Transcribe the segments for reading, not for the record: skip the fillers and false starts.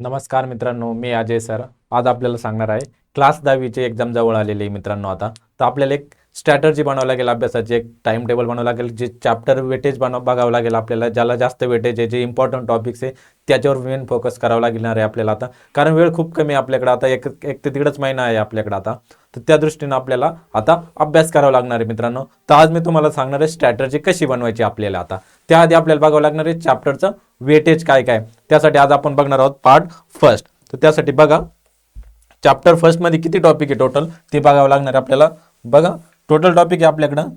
नमस्कार मित्रांनो, मी अजय सर. आज आपल्याला सांगणार आहे क्लास 10वीची एक्झाम जवळ आलेली आहे मित्रांनो. आता तर आपल्याला एक स्ट्रॅटर्जी बनवावं लागेल, अभ्यासाची एक टाइम टेबल बनवावं लागेल, जे चॅप्टर वेटेज बघावं लागेल आपल्याला, ज्याला जास्त वेटेज आहे, जे इम्पॉर्टंट टॉपिक्स आहे त्याच्यावर मेन फोकस करावं लागणार आहे आपल्याला आता. कारण वेळ खूप कमी आहे आपल्याकडे आता, एक एक ते दीडच महिना आहे आपल्याकडे आता. तर त्या दृष्टीनं आपल्याला आता अभ्यास करावा लागणार आहे मित्रांनो. तर आज मी तुम्हाला सांगणार आहे स्ट्रॅटर्जी कशी बनवायची आपल्याला आता. त्याआधी आपल्याला बघावं लागणार आहे चॅप्टरचं वेटेज काय काय. त्यासाठी आज आपण बघणार आहोत पार्ट फर्स्ट. तर त्यासाठी बघा, चॅप्टर फर्स्ट मध्ये किती टॉपिक आहे टोटल ते बघावं लागणार आहे आपल्याला. बघा, टोटल टॉपिक आहे आपल्याकडं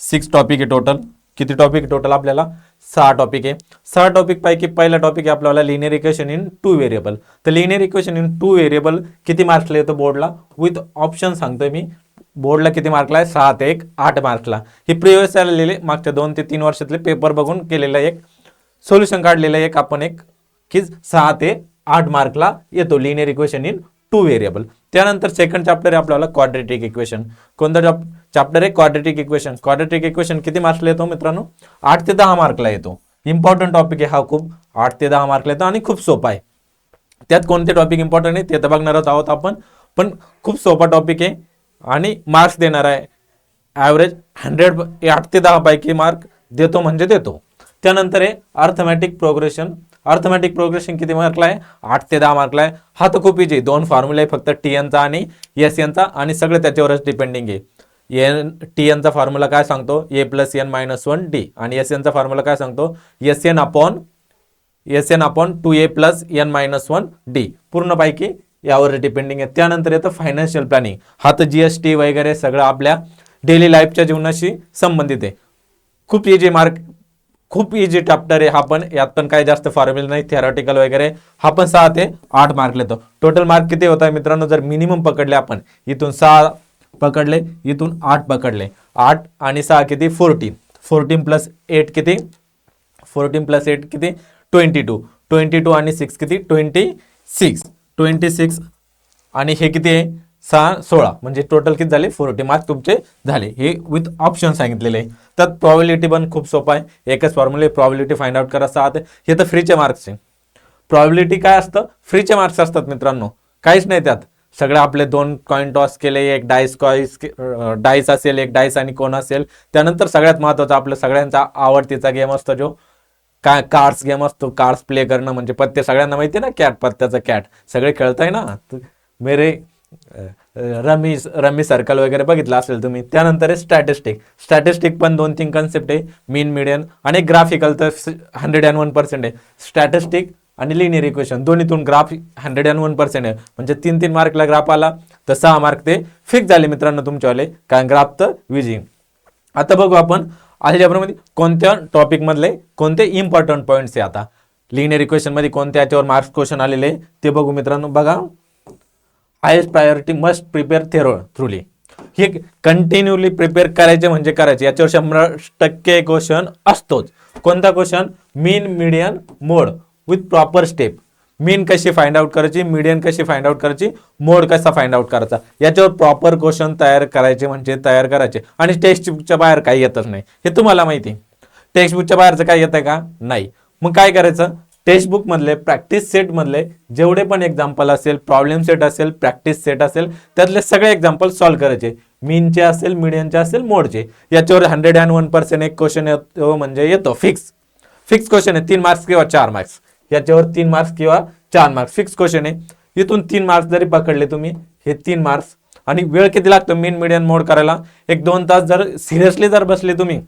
6 टॉपिक आहे टोटल. किती टॉपिक टोटल आपल्याला? 6 टॉपिक आहे. 6 टॉपिक पैकी पहिला टॉपिक आहे आपल्याला लिनियर इक्वेशन इन 2 व्हेरिएबल. तर लिनियर इक्वेशन इन 2 व्हेरिएबल किती मार्क्सला येतो बोर्डला? विथ ऑप्शन सांगतोय मी. बोर्डला किती मार्कला आहे? 6 ते 8 मार्कला. हे प्रिव्हियस आलेले मागच्या 2 ते 3 वर्षातले पेपर बघून केलेलं एक सोल्युशन काढलेलं एक आपण एक की 6 ते 8 मार्कला येतो लिनियर इक्वेशन इन 2 व्हेरिएबल. त्यानंतर सेकंड चॅप्टर आहे आपल्याला क्वाड्रेटिक इक्वेशन. कोणता चॅप्टर आहे? Quadratic equation. क्वाड्रेटिक इक्वेशन किती मार्क्सला येतो मित्रांनो? 8 ते 10 मार्कला येतो. इम्पॉर्टंट टॉपिक आहे हा खूप. 8 ते 10 मार्कला येतो आणि खूप सोपा आहे. त्यात कोणते टॉपिक इम्पॉर्टंट आहे ते तर बघणार आहोत आपण, पण खूप सोपा टॉपिक आहे आणि मार्क्स देणार आहे. ॲव्हरेज 8 ते 10 पैकी मार्क देतो म्हणजे देतो. त्यानंतर आहे अर्थमॅटिक प्रोग्रेशन. अर्थमॅटिक प्रोग्रेशन किती मार्कला आहे? 8 ते 10 मार्कला आहे. हा तर खूप इजी आहे. 2 फॉर्म्युला आहे फक्त, टी एनचा आणि एस एनचा, आणि सगळं त्याच्यावरच डिपेंडिंग आहे. टी एनचा फॉर्म्युला काय सांगतो? A plus n minus 1 d, आणि एस एनचा फॉर्म्युला काय सांगतो? S n upon 2a plus n minus 1 d. पूर्णपैकी यावर डिपेंडिंग आहे. त्यानंतर येतं फायनान्शियल प्लॅनिंग. हा तर जीएसटी वगैरे सगळं आपल्या डेली लाईफच्या जीवनाशी संबंधित आहे. खूप इजी मार्क, खूप इजी चॅप्टर आहे हा पण. यात पण काही जास्त फॉर्म्युला नाही, थेरॉटिकल वगैरे. हा पण 6 ते 8 मार्क लेतो. टोटल मार्क किती होत आहे मित्रांनो? जर मिनिमम पकडले आपण, इथून 6 पकडले, इथून 8 पकडले, 8 आणि 6 किती? 14. 14 प्लस 8 किती? 14 प्लस 8 किती? 22. 22 आणि 6 किती? 26. आणि हे किती आहे? 6 16, म्हणजे टोटल किती झाले? 40 मार्क तुमचे झाले. हे विथ ऑप्शन सांगितलेले आहे. त्यात प्रॉबिलिटी पण खूप सोपा आहे. एकच फॉर्म्युले प्रॉबिलिटी फाइंड आउट करा. 6 हे तर फ्रीचे मार्क्स आहे. प्रॉबिलिटी काय असतं? फ्रीचे मार्क्स असतात मित्रांनो, काहीच नाही त्यात. सगळे आपले 2 कॉइन टॉस केले, एक डाईस असेल, एक डाईस आणि कोण असेल. त्यानंतर सगळ्यात महत्त्वाचा आपल्या सगळ्यांचा आवडतीचा गेम असतो, जो काय कार्ड्स गेम असतो. कार्ड्स प्ले करणं म्हणजे पत्ते. सगळ्यांना माहिती आहे ना, कॅट, पत्त्याचा कॅट सगळे खेळताय ना. मेरे रमी सर्कल वगैरे बघितलं असेल तुम्ही. त्यानंतर आहे स्टॅटिस्टिक. स्टॅटिस्टिक पण 2-3 कन्सेप्ट आहे, मीन, मीडियन आणि ग्राफिकल. तर 101% आहे स्टॅटिस्टिक आणि लिनियर इक्वेशन दोन्हीतून. ग्राफ 101% आहे, म्हणजे 3-3 मार्कला ग्राफ आला तर 6 मार्क ते फिक्स झाले मित्रांनो तुमच्यावाले, कारण ग्राफ तर विजी. आता बघू आपण अल्जेब्रामध्ये कोणत्या टॉपिक मधले कोणते इम्पॉर्टंट पॉईंट्स आहे. आता लिनियर इक्वेशन मध्ये कोणत्या याच्यावर मार्क्स क्वेश्चन आलेले ते बघू मित्रांनो. बघा, हायेस्ट प्रायोरिटी मस्ट प्रिपेअर थ्रूली. हे कंटिन्यूली प्रिपेअर करायचे म्हणजे करायचे. याच्यावर 100% क्वेश्चन असतोच. कोणता question? Mean, median, mode with proper step. Mean कशी फाइंड आउट करायची, मीडियन कशी फाइंड आउट करायची, मोड कसा फाइंड आउट करायचा, याच्यावर प्रॉपर क्वेश्चन तयार करायचे म्हणजे तयार करायचे. आणि टेक्स्टबुकच्या बाहेर काही येतच नाही, हे तुम्हाला माहिती. टेक्स्टबुकच्या बाहेरचं काय येतं का? नाही. मग काय करायचं? टेक्स्टबुक मधले प्रॅक्टिस सेट मधले जेवढे पण एक्झाम्पल असेल, प्रॉब्लेम सेट असेल, प्रॅक्टिस सेट असेल, त्यातले सगळे एक्झाम्पल सॉल्व्ह करायचे. मीनचे असेल, मीडियनचे असेल, मोडचे. याच्यावर 101% एक क्वेश्चन येतो म्हणजे येतो फिक्स. फिक्स क्वेश्चन आहे. 3 मार्क्स किंवा 4 मार्क्स. याच्यावर 3 मार्क्स किंवा 4 मार्क्स फिक्स क्वेश्चन आहे. इथून 3 मार्क्स जरी पकडले तुम्ही, हे 3 मार्क्स. आणि वेळ किती लागतो मीन, मीडियन, मोड करायला? 1-2 तास जर सिरियसली जर बसले तुम्ही,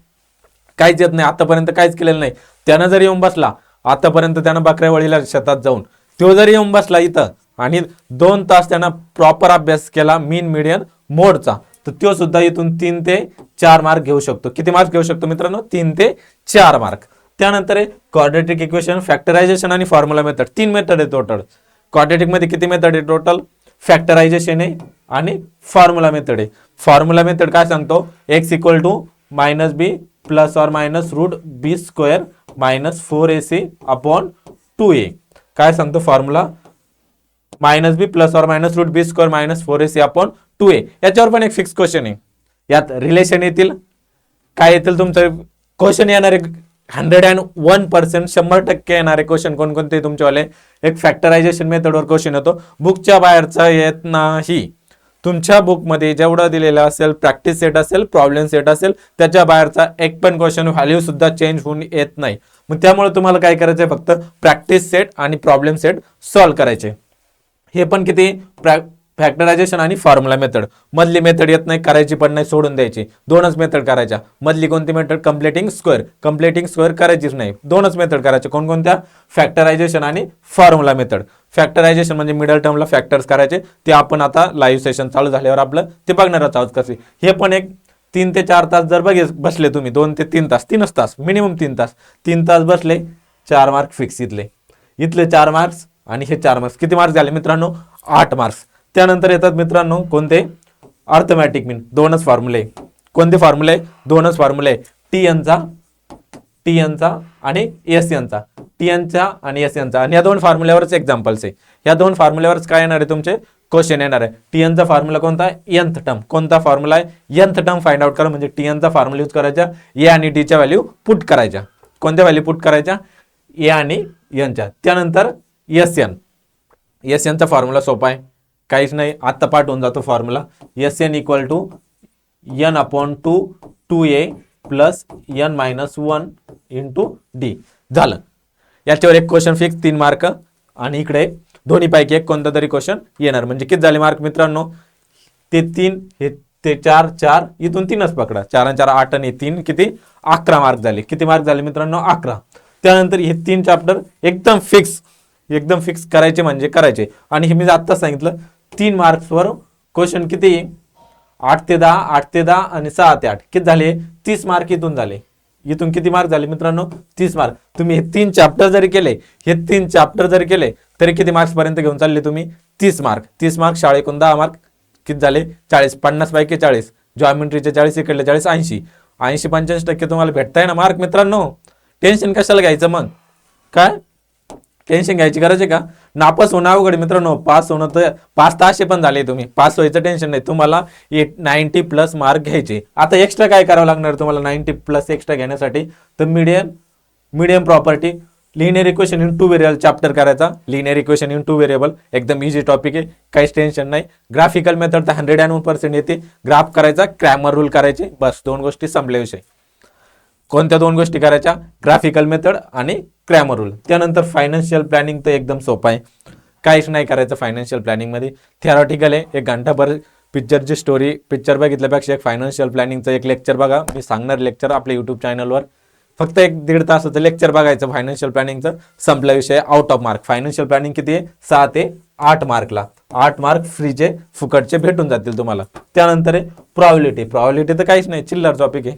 काहीच येत नाही, आतापर्यंत काहीच केलेलं नाही, त्यानं जर येऊन बसला आतापर्यंत, त्यानं बकऱ्यावळीला शेतात जाऊन तो जरी येऊन बसला इथं आणि 2 तास त्यानं प्रॉपर अभ्यास केला मीन, मीडियन, मोडचा, तर तो सुद्धा इथून 3 ते 4 मार्क घेऊ शकतो. किती मार्क घेऊ शकतो मित्रांनो? 3 ते 4 मार्क. त्यानंतर आहे क्वाड्रेटिक इक्वेशन, फॅक्टरायझेशन आणि फॉर्म्युला मेथड. 3 मेथड आहे टोटल. क्वाड्रेटिक मध्ये किती मेथड आहे टोटल? फॅक्टरायझेशन आहे आणि फॉर्म्युला मेथड आहे. फॉर्म्युला मेथड काय सांगतो? x equal to minus B plus और minus root B square minus 4ac upon 2a. काय सांगतो फॉर्म्युला? मायनस बी प्लस और minus root B square minus 4ac upon 2a. याच्यावर पण एक फिक्स क्वेश्चन आहे. यात रिलेशन येतील, काय येतील तुमचं क्वेश्चन येणार आहे. 101% 100% येणारे क्वेश्चन कोणकोणते तुमच्यावाले, एक फॅक्टरायझेशन मेथडवर क्वेश्चन येतो, बुकच्या बाहेरचा येत नाही. तुमच्या बुकमध्ये जेवढं दिलेलं असेल, प्रॅक्टिस सेट असेल, प्रॉब्लेम सेट असेल, त्याच्या बाहेरचा एक पण क्वेश्चन व्हॅल्यू सुद्धा चेंज होऊन येत नाही. मग त्यामुळे तुम्हाला काय करायचंय, फक्त प्रॅक्टिस सेट आणि प्रॉब्लेम सेट सॉल्व्ह करायचे. हे पण किती, फॅक्टरायझेशन आणि फॉर्म्युला मेथड. मधली मेथड येत नाही, करायची पण नाही, सोडून द्यायची. दोनच मेथड करायच्या. मधली कोणती method, completing square. Completing square करायचीच नाही, दोनच मेथड करायच्या. कोणकोणत्या, फॅक्टरायझेशन आणि फॉर्म्युला मेथड. फॅक्टरायझेशन म्हणजे मिडल टर्मला फॅक्टर्स करायचे, ते आपण आता लाईव्ह सेशन चालू झाल्यावर आपलं ते बघणारच आहोत कसे. हे पण एक 3 ते 4 तास जर बसले तुम्ही, 2 ते 3 तास, 3च तास मिनिमम, 3 तास बसले, 4 मार्क फिक्स. इथले 4 मार्क्स आणि हे 4 मार्क्स, किती मार्क्स झाले मित्रांनो, 8 मार्क्स. त्यानंतर येतात मित्रांनो कोणते, अर्थमॅटिक मीन. दोनच फॉर्म्युले. कोणते फॉर्म्युले, दोनच फॉर्म्युले, टीएनचा आणि एसएनचा. टीएनचा आणि एसएनचा, आणि या दोन फॉर्म्युल्यावरच एक्झाम्पल्स आहे. या दोन फॉर्म्युल्यावरच काय येणार आहे, तुमचे क्वेश्चन येणार आहे. टीएनचा फॉर्म्युला कोणता आहे, nth टर्म. कोणता फॉर्म्युला आहे, nth टर्म फाइंड आउट करा. म्हणजे टीएनचा फॉर्म्युला यूज करायचा, ए आणि डी च्या व्हॅल्यू पुट करायच्या. कोणत्या व्हॅल्यू पुट करायच्या, ए आणि एनच्या. त्यानंतर एसएनचा फॉर्म्युला सोपा आहे, काहीच नाही, आत्ता पाठवून जातो formula. S n equal to n/2 2a plus n-1 into d. झालं. याच्यावर एक क्वेश्चन फिक्स, 3 मार्क. आणि इकडे दोन्हीपैकी एक कोणता तरी क्वेश्चन येणार. म्हणजे किती झाले मार्क मित्रांनो, ते 3, हे ते 4, इथून 3च पकडा. 4 आणि 4 8 आणि 3 किती, 11 मार्क झाले. किती मार्क झाले मित्रांनो, 11. त्यानंतर हे 3 चॅप्टर एकदम फिक्स करायचे म्हणजे करायचे. आणि हे मी आत्ताच सांगितलं, 3 मार्क्सवर क्वेश्चन किती, 8 ते 10 आणि 6 ते 8 किती झाले, 30 मार्क इथून झाले. इथून किती मार्क झाले मित्रांनो, 30 मार्क. तुम्ही हे 3 चॅप्टर जरी केले, तरी किती मार्क्स पर्यंत घेऊन चालले तुम्ही, 30 मार्क. 30 मार्क शाळे एकूण 10 मार्क किती झाले, 40. 50 पैकी 40, जॉमेट्रीचे 40, इकडले 40, 80 85% तुम्हाला भेटताय ना मार्क मित्रांनो. टेन्शन कशाला घ्यायचं मग, काय टेन्शन घ्यायची गरज आहे का. नापास होणं अवघड मित्रांनो, पास होणं तर 5 तास पण झाले. तुम्ही पास व्हायचं टेन्शन नाही, तुम्हाला 90+ मार्क घ्यायचे. आता एक्स्ट्रा काय करावं लागणार तुम्हाला 90+ एक्स्ट्रा घेण्यासाठी, तर medium property, linear equation in 2 variable chapter करायचा. लिनियर इक्वेशन इन 2 व्हेरिएबल एकदम इझी टॉपिक आहे, काहीच टेन्शन नाही. ग्राफिकल मेथड तर 101% येते. ग्राफ करायचा, क्रॅमर रूल करायचे, बस 2 गोष्टी संपल्या विषय. कोणत्या 2 गोष्टी करायच्या, ग्राफिकल मेथड आणि क्रॅमर रूल. त्यानंतर फायनान्शियल प्लॅनिंग तर एकदम सोपं आहे, काहीच नाही करायचं फायनान्शियल प्लॅनिंग मध्ये. थेरॉटिकल आहे, 1 घंटाभर पिक्चरची स्टोरी, पिक्चर बघितल्यापेक्षा एक फायनान्शियल प्लॅनिंगचं एक लेक्चर बघा. मी सांगणार लेक्चर आपल्या यूट्यूब चॅनलवर. फक्त 1-1.5 तासाचं लेक्चर बघायचं फायनान्शियल प्लॅनिंगचं, संपला विषय. Out of mark. Financial planning किती आहे, 6 ते 8 मार्कला. 8 मार्क फ्रीचे फुकटचे भेटून जातील तुम्हाला. त्यानंतर आहे प्रॉबिलिटी तर काहीच नाही, चिल्लर टॉपिक आहे.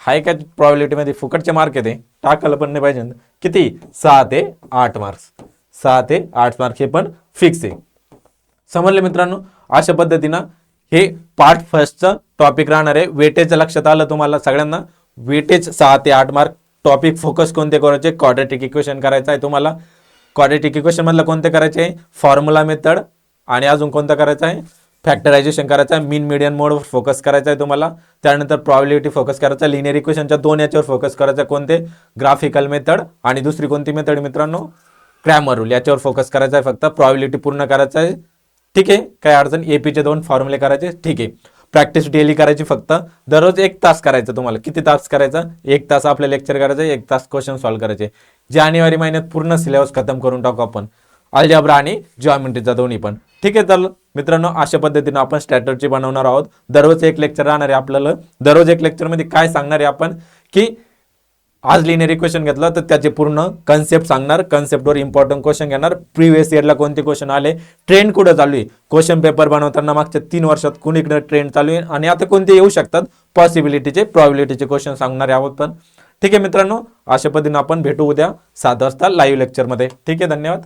हाय काय प्रॉबिलिटी मध्ये फुकटचे मार्क येते, टाकायला पण नाही पाहिजे. किती, 6 ते 8 मार्क्स. 6 ते 8 मार्क हे पण फिक्स आहे. समजले मित्रांनो. अशा पद्धतीनं हे पार्ट फर्स्टचं टॉपिक राहणार आहे. वेटेज लक्षात आलं तुम्हाला सगळ्यांना. वेटेज 6 ते 8 मार्क. टॉपिक फोकस कोणते करायचे, क्वाड्रॅटिक इक्वेशन करायचं आहे तुम्हाला. क्वाड्रॅटिक इक्वेशन मधलं कोणते करायचे, फॉर्म्युला मेथड, आणि अजून कोणतं करायचं आहे, फॅक्टरायझेशन करायचं आहे. मीन मीडियन मोडवर फोकस करायचा आहे तुम्हाला. त्यानंतर प्रॉबिलिटी फोकस करायचा. लिनियर इक्वेशनच्या 2 याच्यावर फोकस करायचा. कोणते, ग्राफिकल मेथड, आणि दुसरी कोणती मेथड मित्रांनो, क्रॅमर रूल. याच्यावर फोकस करायचा आहे फक्त. प्रॉबिलिटी पूर्ण करायचं आहे, ठीक आहे, काय अडचण. एपीचे 2 फॉर्म्युले करायचे, ठीक आहे. प्रॅक्टिस डेली करायची फक्त. दररोज 1 तास करायचं तुम्हाला. किती तास करायचं, 1 तास आपलं लेक्चर करायचं, 1 तास क्वेश्चन सॉल्व्ह करायचे. जानेवारी महिन्यात पूर्ण सिलेबस खतम करून टाकू आपण, अल्जेब्रा आणि जॉमेट्रीचा दोन्ही पण, ठीक आहे. तर मित्रांनो अशा पद्धतीने आपण स्ट्रॅटेजी बनवणार आहोत. दररोज 1 लेक्चर राहणार आहे आपल्याला. दररोज 1 लेक्चरमध्ये काय सांगणार आहे आपण, की आज लिनियर इक्वेशन घेतलं तर त्याचे पूर्ण कन्सेप्ट सांगणार. कन्सेप्टवर इम्पॉर्टंट क्वेश्चन घेणार. प्रिव्हियस इयरला कोणते क्वेश्चन आले, ट्रेंड कुठं चालू आहे, क्वेश्चन पेपर बनवताना मागच्या 3 वर्षात कुणीकडे ट्रेंड चालू आहे, आणि आता कोणते येऊ शकतात, पॉसिबिलिटीचे, प्रॉबिलिटीचे क्वेश्चन सांगणार आहोत पण. ठीक आहे मित्रांनो, अशा पद्धतीने आपण भेटू उद्या 7 वाजता लाईव्ह लेक्चरमध्ये. ठीक आहे, धन्यवाद.